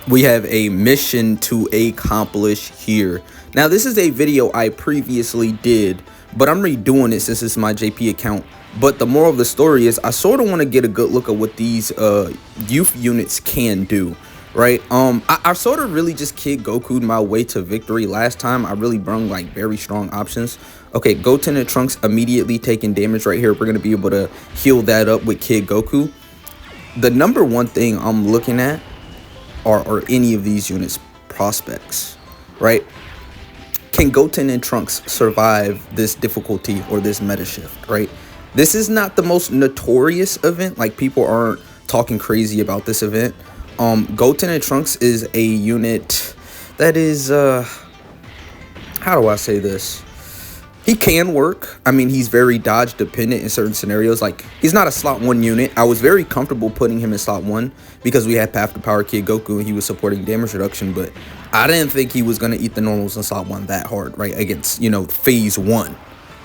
We have a mission to accomplish here. Now, this is a video I previously did, but I'm redoing it since it's my JP account. But the moral of the story is I sort of want to get a good look at what these youth units can do, right? I sort of really just Kid Goku'd my way to victory last time. I really brung like very strong options. Okay, Goten and Trunks immediately taking damage right here. We're going to be able to heal that up with Kid Goku. The number one thing I'm looking at are any of these units prospects, right? Can Goten and Trunks survive this difficulty or this meta shift, right? This is not the most notorious event. Like, people aren't talking crazy about this event. Goten and Trunks is a unit that is, how do I say this? He can work. I mean, he's very dodge dependent in certain scenarios. Like, he's not a slot 1 unit. I was very comfortable putting him in slot 1 because we had Path to Power Kid Goku and he was supporting damage reduction, but I didn't think he was going to eat the normals in slot 1 that hard, right? Against, you know, phase 1,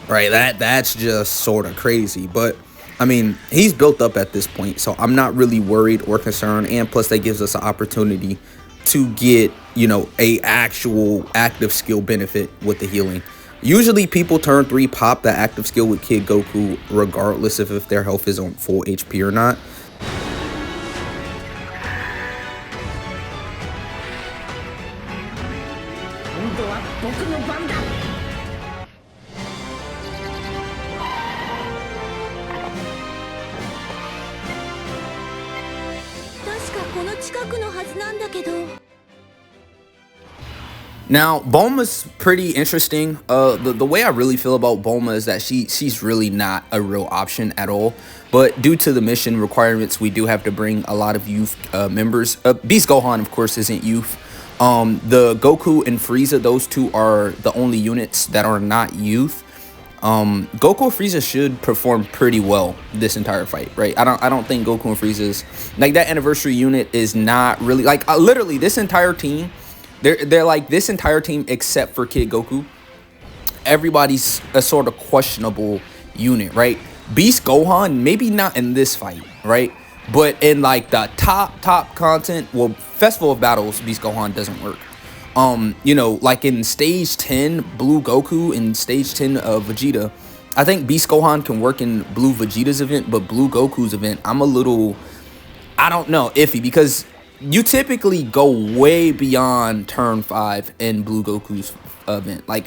right? That's just sort of crazy. But I mean, he's built up at this point, so I'm not really worried or concerned. And plus, that gives us an opportunity to get, you know, a actual active skill benefit with the healing. Usually people turn 3 pop the active skill with Kid Goku regardless of if their health is on full HP or not. Now, Bulma's pretty interesting. The way I really feel about Bulma is that she's really not a real option at all. But due to the mission requirements, we do have to bring a lot of youth members. Beast Gohan, of course, isn't youth. The Goku and Frieza, those two are the only units that are not youth. Goku and Frieza should perform pretty well this entire fight, right? I don't think Goku and Frieza's, like, that anniversary unit is not really, like, literally this entire team. They're like this entire team except for Kid Goku. Everybody's a sort of questionable unit, right? Beast Gohan, maybe not in this fight, right? But in like the top content, well, Festival of Battles, Beast Gohan doesn't work. You know, like in stage 10, Blue Goku and stage 10 of Vegeta, I think Beast Gohan can work in Blue Vegeta's event, but Blue Goku's event, I'm a little, I don't know, iffy, because you typically go way beyond turn 5 in Blue Goku's event. Like,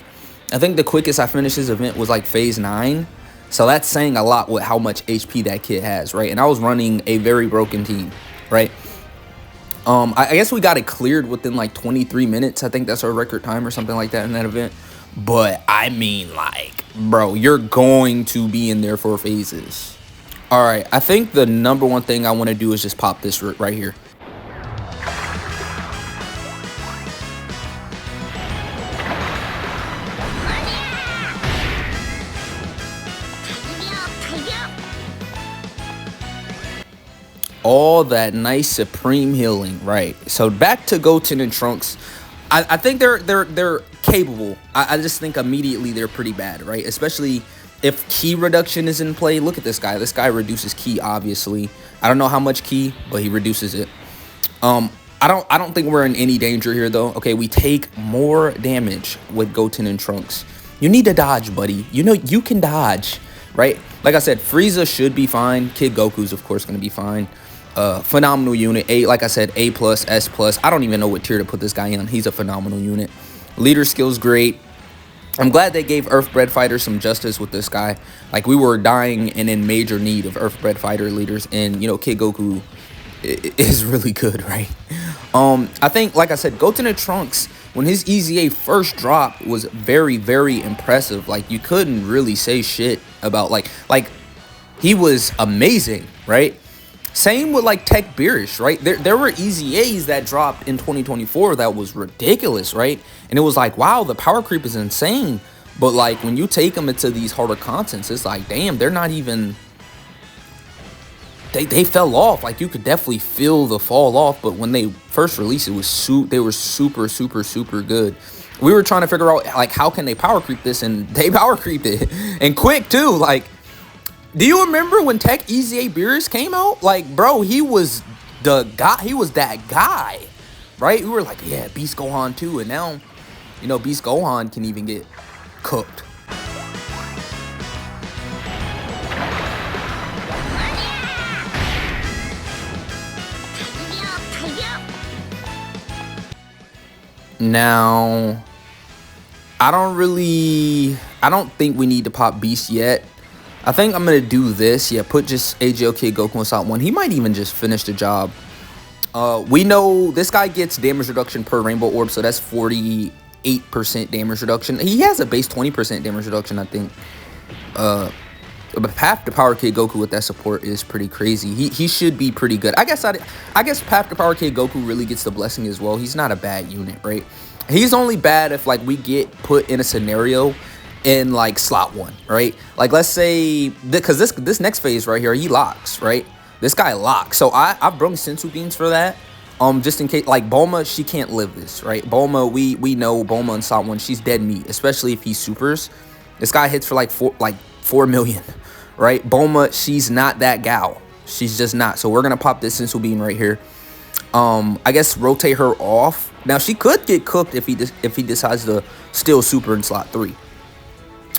I think the quickest I finished his event was like phase 9. So that's saying a lot with how much HP that kid has, right? And I was running a very broken team, right? I guess we got it cleared within like 23 minutes. I think that's our record time or something like that in that event. But I mean, like, bro, you're going to be in there for phases. All right, I think the number one thing I want to do is just pop this right here. All that nice supreme healing, right? So back to Goten and Trunks. I think they're capable. I just think immediately they're pretty bad, right? Especially if ki reduction is in play. Look at this guy. This guy reduces ki, obviously. I don't know how much ki, but he reduces it. I don't think we're in any danger here, though. Okay, we take more damage with Goten and Trunks. You need to dodge, buddy. You know you can dodge, right? Like I said, Frieza should be fine. Kid Goku's, of course, going to be fine. Phenomenal unit. Like I said, A+, S+. I don't even know what tier to put this guy in. He's a phenomenal unit. Leader skills great. I'm glad they gave Earthbred fighters some justice with this guy. Like, we were dying and in major need of Earthbred fighter leaders, and you know, Kid Goku is really good, right? I think, like I said, Goten and Trunks, when his EZA first dropped, was very, very impressive. Like, you couldn't really say shit about, like he was amazing, right? Same with like Tech Beerish, right? There were EZAs that dropped in 2024 that was ridiculous, right? And it was like, wow, the power creep is insane. But like when you take them into these harder contents, it's like, damn, they're not even, they fell off. Like, you could definitely feel the fall off, but when they first released it, they were super good. We were trying to figure out like how can they power creep this, and they power creeped it and quick too. Like, Do you remember when Tech Easy Beers came out? Like, bro, he was the guy. He was that guy, right? We were like, yeah, Beast Gohan too. And now, you know, Beast Gohan can even get cooked. Now, I don't think we need to pop Beast yet. I think I'm going to do this. Yeah, put just AGL Kid Goku on slot 1. He might even just finish the job. We know this guy gets damage reduction per Rainbow Orb, so that's 48% damage reduction. He has a base 20% damage reduction, I think. But Path to Power Kid Goku with that support is pretty crazy. He should be pretty good. I guess Path to Power Kid Goku really gets the blessing as well. He's not a bad unit, right? He's only bad if like we get put in a scenario in like slot 1, right? Like let's say because this next phase right here, he locks, right? This guy locks. So I've brung Sensu beans for that. Just in case, like Bulma, she can't live this, right? Bulma, we know Bulma in slot 1, she's dead meat, especially if he supers. This guy hits for like 4 million, right? Bulma, she's not that gal. She's just not. So we're gonna pop this Sensu bean right here. I guess rotate her off. Now she could get cooked if he decides to still super in slot 3.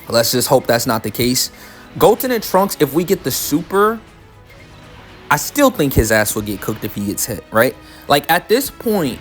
Let's just hope that's not the case. Goten&Trunks, if we get the super, I still think his ass will get cooked if he gets hit, right? Like at this point,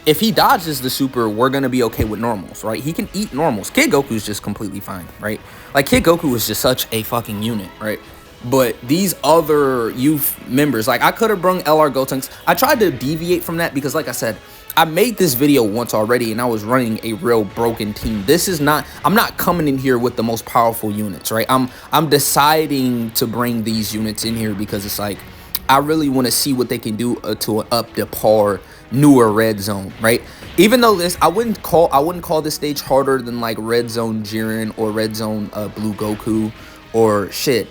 if he dodges the super, we're going to be okay with normals, right? He can eat normals. Kid Goku's just completely fine, right? Like Kid Goku is just such a fucking unit, right? But these other youth members, like I could have brung LR Gotenks. I tried to deviate from that because like I said, I made this video once already and I was running a real broken team. This is not, I'm not coming in here with the most powerful units, right? I'm deciding to bring these units in here because it's like, I really want to see what they can do to up the par newer Red Zone, right? Even though this, I wouldn't call this stage harder than like Red Zone Jiren or Red Zone Blue Goku or shit.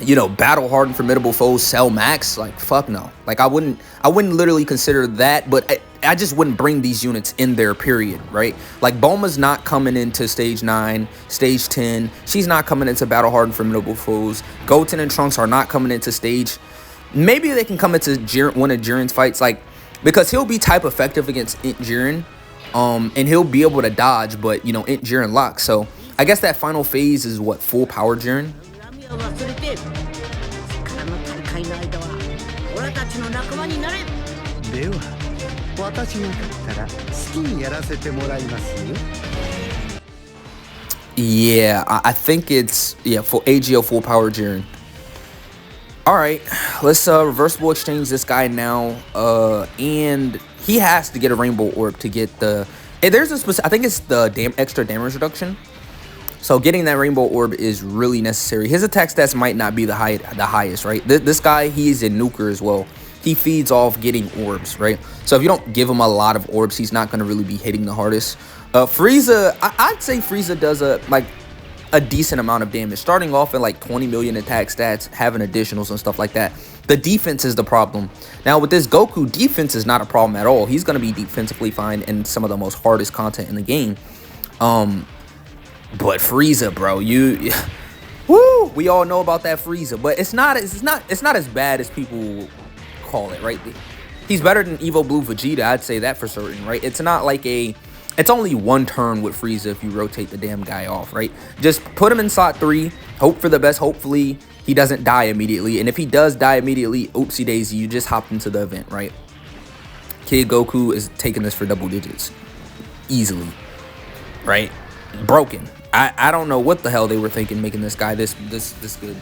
You know, battle hardened formidable foes, Cell Max, like fuck no. Like I wouldn't literally consider that, but I just wouldn't bring these units in there, period, right? Like Bulma's not coming into stage 9, stage 10. She's not coming into battle hardened formidable foes. Goten&Trunks are not coming into stage. Maybe they can come into one of Jiren's fights, like because he'll be type effective against Int Jiren, and he'll be able to dodge, but you know Int Jiren locks. So I guess that final phase is what, full power Jiren. Yeah, I think it's for AGO full power Jiren. All right, let's reversible exchange this guy now, and he has to get a rainbow orb to get the. There's a specific, I think it's the extra damage reduction. So getting that rainbow orb is really necessary. His attack stats might not be the highest, right? This guy, he's a nuker as well. He feeds off getting orbs, right? So if you don't give him a lot of orbs, he's not going to really be hitting the hardest. Frieza, I'd say Frieza does a decent amount of damage. Starting off at like 20 million attack stats, having additionals and stuff like that. The defense is the problem. Now with this Goku, defense is not a problem at all. He's going to be defensively fine in some of the most hardest content in the game. But Frieza, bro, woo, we all know about that Frieza, but it's not as bad as people call it, right? He's better than Evo Blue Vegeta, I'd say that for certain, right? It's not like it's only one turn with Frieza if you rotate the damn guy off, right? Just put him in slot 3, hope for the best, hopefully he doesn't die immediately, and if he does die immediately, oopsie daisy, you just hopped into the event, right? Kid Goku is taking this for double digits, easily, right? Broken. I don't know what the hell they were thinking making this guy this good.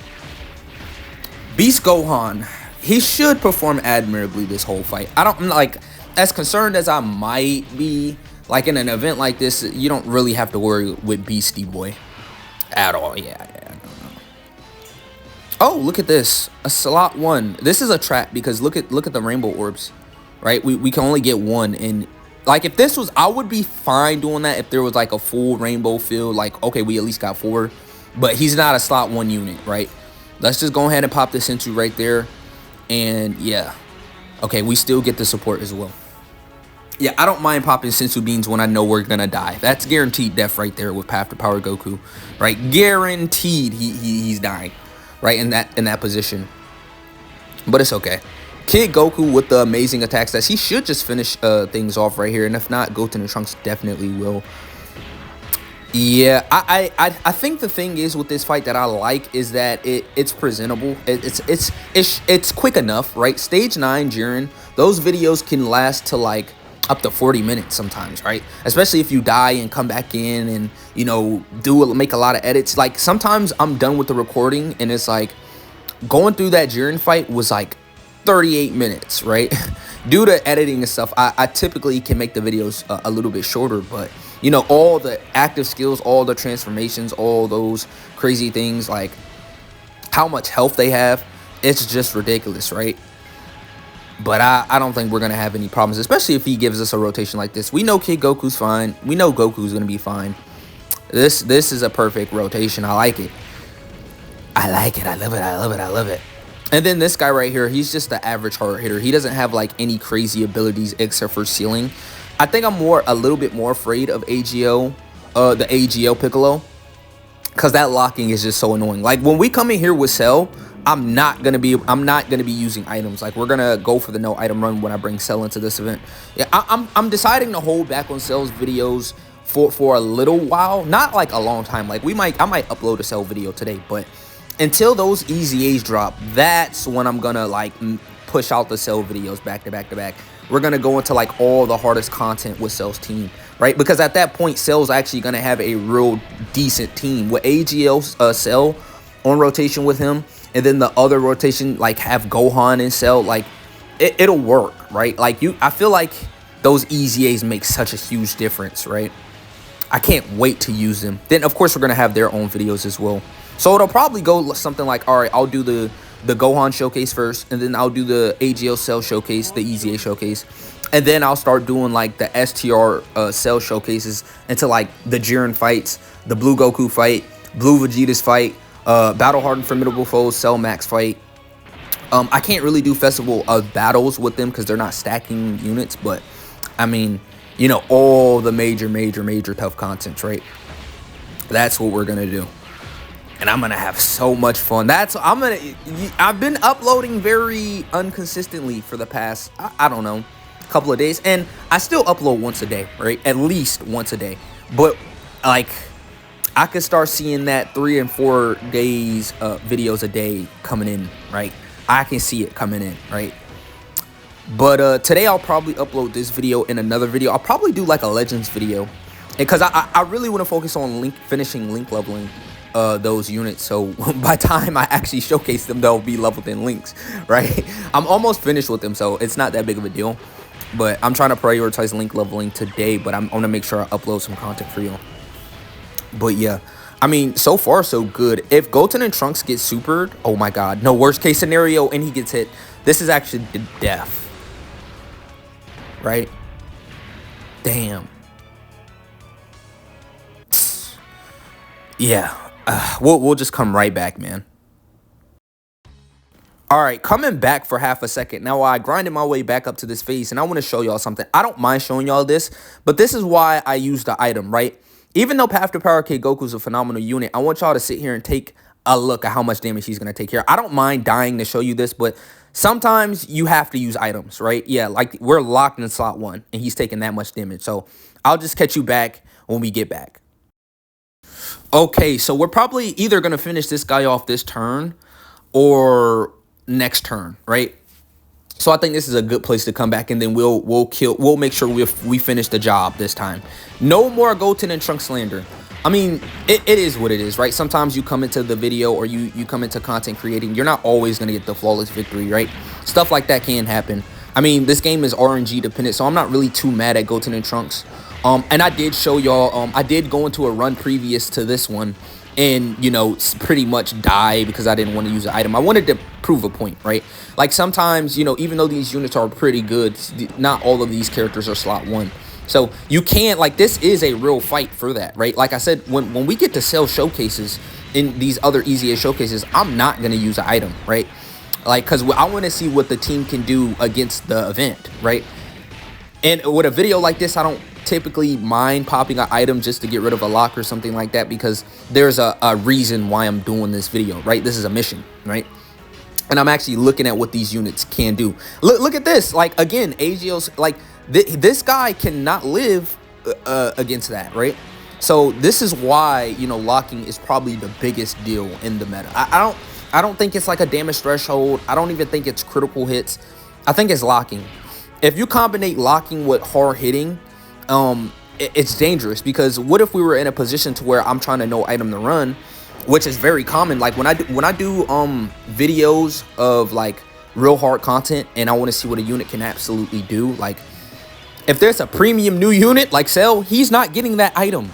Beast Gohan, he should perform admirably this whole fight. I'm like, as concerned as I might be, like in an event like this, you don't really have to worry with Beastie Boy at all. Yeah, I don't know. Oh, look at this, a slot 1. This is a trap because look at the rainbow orbs, right? We can only get 1, and like if this was, I would be fine doing that if there was like a full rainbow field, like okay, we at least got 4, but he's not a slot 1 unit, right? Let's just go ahead and pop this into right there, and yeah, okay, we still get the support as well. Yeah, I don't mind popping Sensu beans when I know we're gonna die. That's guaranteed death right there with Path to Power Goku, right? Guaranteed he's dying. right, in that position. But it's okay. Kid Goku with the amazing attack stats. He should just finish things off right here. And if not, Goten&Trunks definitely will. Yeah, I think the thing is with this fight that I like is that it's presentable. It's quick enough, right? Stage 9 Jiren, those videos can last to like up to 40 minutes sometimes, right? Especially if you die and come back in and, you know, make a lot of edits. Like sometimes I'm done with the recording and it's like going through that Jiren fight was like 38 minutes, right? Due to editing and stuff, I typically can make the videos a little bit shorter, but you know, all the active skills, all the transformations, all those crazy things, like how much health they have, it's just ridiculous, right? But I don't think we're going to have any problems, especially if he gives us a rotation like this. We know Kid Goku's fine. We know Goku's going to be fine. This is a perfect rotation. I like it. I like it. I love it. I love it. I love it. And then this guy right here, he's just the average hard hitter. He doesn't have like any crazy abilities except for ceiling. I think I'm a little bit more afraid of AGO, the AGO Piccolo, because that locking is just so annoying. Like when we come in here with Cell, I'm not gonna be using items. Like we're gonna go for the no item run when I bring Cell into this event. Yeah, I'm deciding to hold back on Cell's videos for a little while, not like a long time. Like I might upload a Cell video today, but until those EZAs drop, that's when I'm gonna like push out the Cell videos back to back to back. We're going to go into like all the hardest content with Cell's team, right? Because at that point, Cell's actually going to have a real decent team. With AGL Cell on rotation with him, and then the other rotation, like have Gohan and Cell, like it'll work, right? Like I feel like those EZAs make such a huge difference, right? I can't wait to use them. Then, of course, we're going to have their own videos as well. So it'll probably go something like, all right, I'll do the Gohan showcase first, and then I'll do the AGL Cell showcase, the EZA showcase, and then I'll start doing like the STR Cell showcases into like the Jiren fights, the Blue Goku fight, Blue Vegeta's fight, Battle Hardened Formidable Foes Cell Max fight. I can't really do Festival of Battles with them because they're not stacking units, but I mean, you know, all the major tough contents, right? That's what we're gonna do. And I'm gonna have so much fun. I've been uploading very inconsistently for the past, I don't know, couple of days. And I still upload once a day, right? At least once a day. But like, I could start seeing that 3 and 4 days videos a day coming in, right? I can see it coming in, right? But today I'll probably upload this video and another video. I'll probably do like a Legends video. Because I really want to focus on finishing link leveling those units, so by the time I actually showcase them, they'll be leveled in links, right? I'm almost finished with them, so it's not that big of a deal, but I'm trying to prioritize link leveling today, but I'm gonna make sure I upload some content for you. But yeah, I mean, so far so good. If Goten&Trunks gets supered, oh my god, no, worst case scenario and he gets hit, this is actually death, right? Damn. Yeah. We'll just come right back, man. All right, coming back for half a second. Now, I grinded my way back up to this phase, and I want to show y'all something. I don't mind showing y'all this, but this is why I use the item, right? Even though Path to Power Kid Goku is a phenomenal unit, I want y'all to sit here and take a look at how much damage he's going to take here. I don't mind dying to show you this, but sometimes you have to use items, right? Yeah, like we're locked in slot 1, and he's taking that much damage. So I'll just catch you back when we get back. Okay, so we're probably either going to finish this guy off this turn or next turn, right? So I think this is a good place to come back, and then we'll make sure we finish the job this time. No more Goten&Trunks slander. I mean, it is what it is, right? Sometimes you come into the video or you come into content creating, you're not always going to get the flawless victory, right? Stuff like that can happen. I mean, this game is RNG dependent, so I'm not really too mad at Goten&Trunks. And I did show y'all, I did go into a run previous to this one and, you know, pretty much die because I didn't want to use the item. I wanted to prove a point, right? Like sometimes, you know, even though these units are pretty good, not all of these characters are slot 1. So you can't, like, this is a real fight for that, right? Like I said, when we get to Cell showcases in these other EZA showcases, I'm not going to use an item, right? Like, because I want to see what the team can do against the event, right? And with a video like this, I don't typically mind popping an item just to get rid of a lock or something like that, because there's a reason why I'm doing this video, right? This is a mission, right? And I'm actually looking at what these units can do. Look at this. Like, again, AGL's, like, this guy cannot live against that, right? So this is why, you know, locking is probably the biggest deal in the meta. I don't think it's like a damage threshold. I don't even think it's critical hits. I think it's locking. If you combine locking with hard hitting, it's dangerous, because what if we were in a position to where I'm trying to know item to run, which is very common. Like when I do videos of like real hard content and I want to see what a unit can absolutely do, like if there's a premium new unit like Cell, he's not getting that item.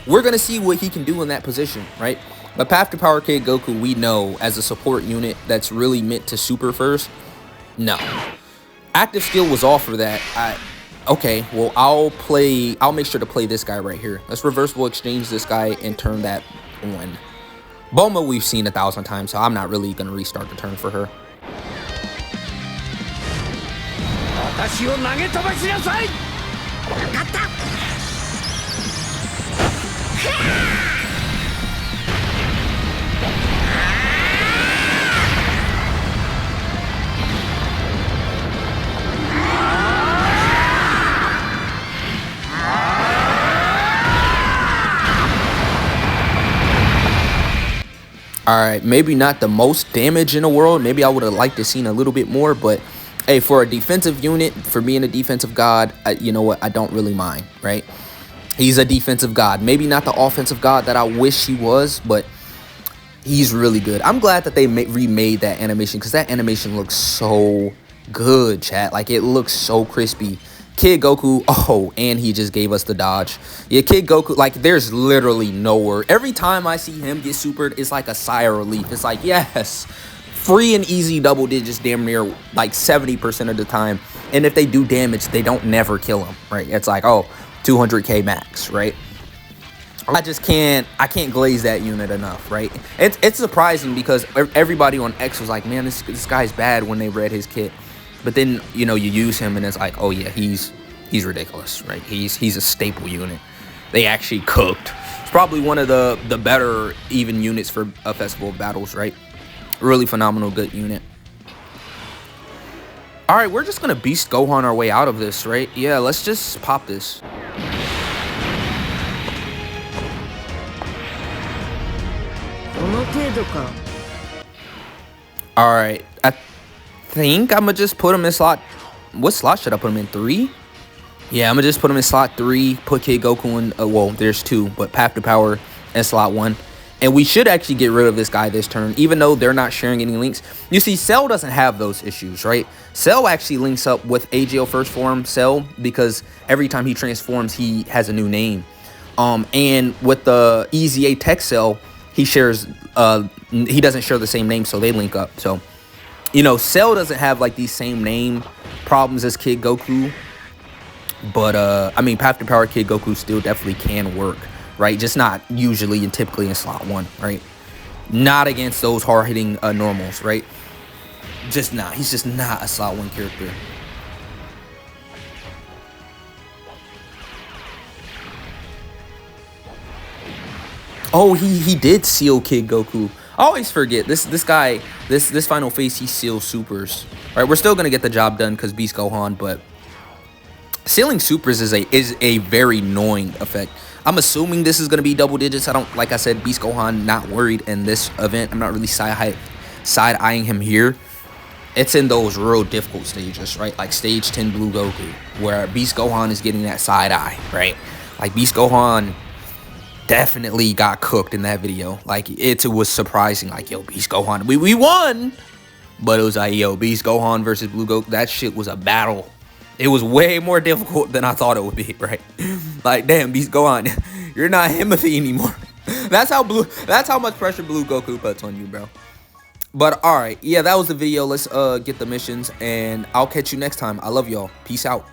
We're gonna see what he can do in that position, right? But Path to Power Kid Goku, we know as a support unit that's really meant to super first. No, active skill was all for that. Okay, well, I'll make sure to play this guy right here. Let's reversible exchange this guy and turn that on. Bulma we've seen 1,000 times, so I'm not really gonna restart the turn for her. All right, maybe not the most damage in the world. Maybe I would have liked to seen a little bit more, but hey, for a defensive unit, for being a defensive god, you know what? I don't really mind, right? He's a defensive god. Maybe not the offensive god that I wish he was, but he's really good. I'm glad that they remade that animation, because that animation looks so good, chat. Like, it looks so crispy. Kid Goku, oh, and he just gave us the dodge. Yeah, Kid Goku, like, there's literally nowhere. Every time I see him get supered, it's like a sigh of relief. It's like, yes, free and easy double digits damn near like 70% of the time. And if they do damage, they don't never kill him, right? It's like, oh, 200k max, right? I can't glaze that unit enough, right? It's surprising, because everybody on X was like, man, this guy's bad when they read his kit. But then, you know, you use him and it's like, oh yeah, he's ridiculous, right? He's a staple unit. They actually cooked. It's probably one of the better even units for a Festival of Battles, right? Really phenomenal, good unit. All right, we're just gonna Beast Gohan our way out of this, right? Yeah, let's just pop this. All right, I think I'm gonna just put him in slot. What slot should I put him in? 3? Yeah, I'm gonna just put him in slot 3. Put Kid Goku in. Well, there's 2, but Path to Power in slot 1. And we should actually get rid of this guy this turn, even though they're not sharing any links. You see, Cell doesn't have those issues, right? Cell actually links up with AGL First Form Cell, because every time he transforms, he has a new name. And with the EZA Tech Cell, he doesn't share the same name, so they link up. So, you know, Cell doesn't have like these same name problems as Kid Goku, but I mean, Path to Power Kid Goku still definitely can work, right? Just not usually and typically in slot 1, right? Not against those hard-hitting normals, right? Just not. He's just not a slot 1 character. Oh, he did seal Kid Goku. I always forget this guy, this final phase, he seals supers. All right, we're still gonna get the job done because Beast Gohan, but sealing supers is a very annoying effect. I'm assuming this is gonna be double digits. Like I said, Beast Gohan not worried in this event. I'm not really side-eyeing him here. It's in those real difficult stages, right? Like stage 10 Blue Goku, where Beast Gohan is getting that side eye, right? Like Beast Gohan definitely got cooked in that video. Like it was surprising. Like, yo, Beast Gohan, we won, but it was like, yo, Beast Gohan versus Blue Goku. That shit was a battle. It was way more difficult than I thought it would be, right? Like, damn, Beast Gohan, you're not Himothy anymore. That's how much pressure Blue Goku puts on you, bro. But all right, yeah, that was the video. Let's get the missions, and I'll catch you next time. I love y'all. Peace out.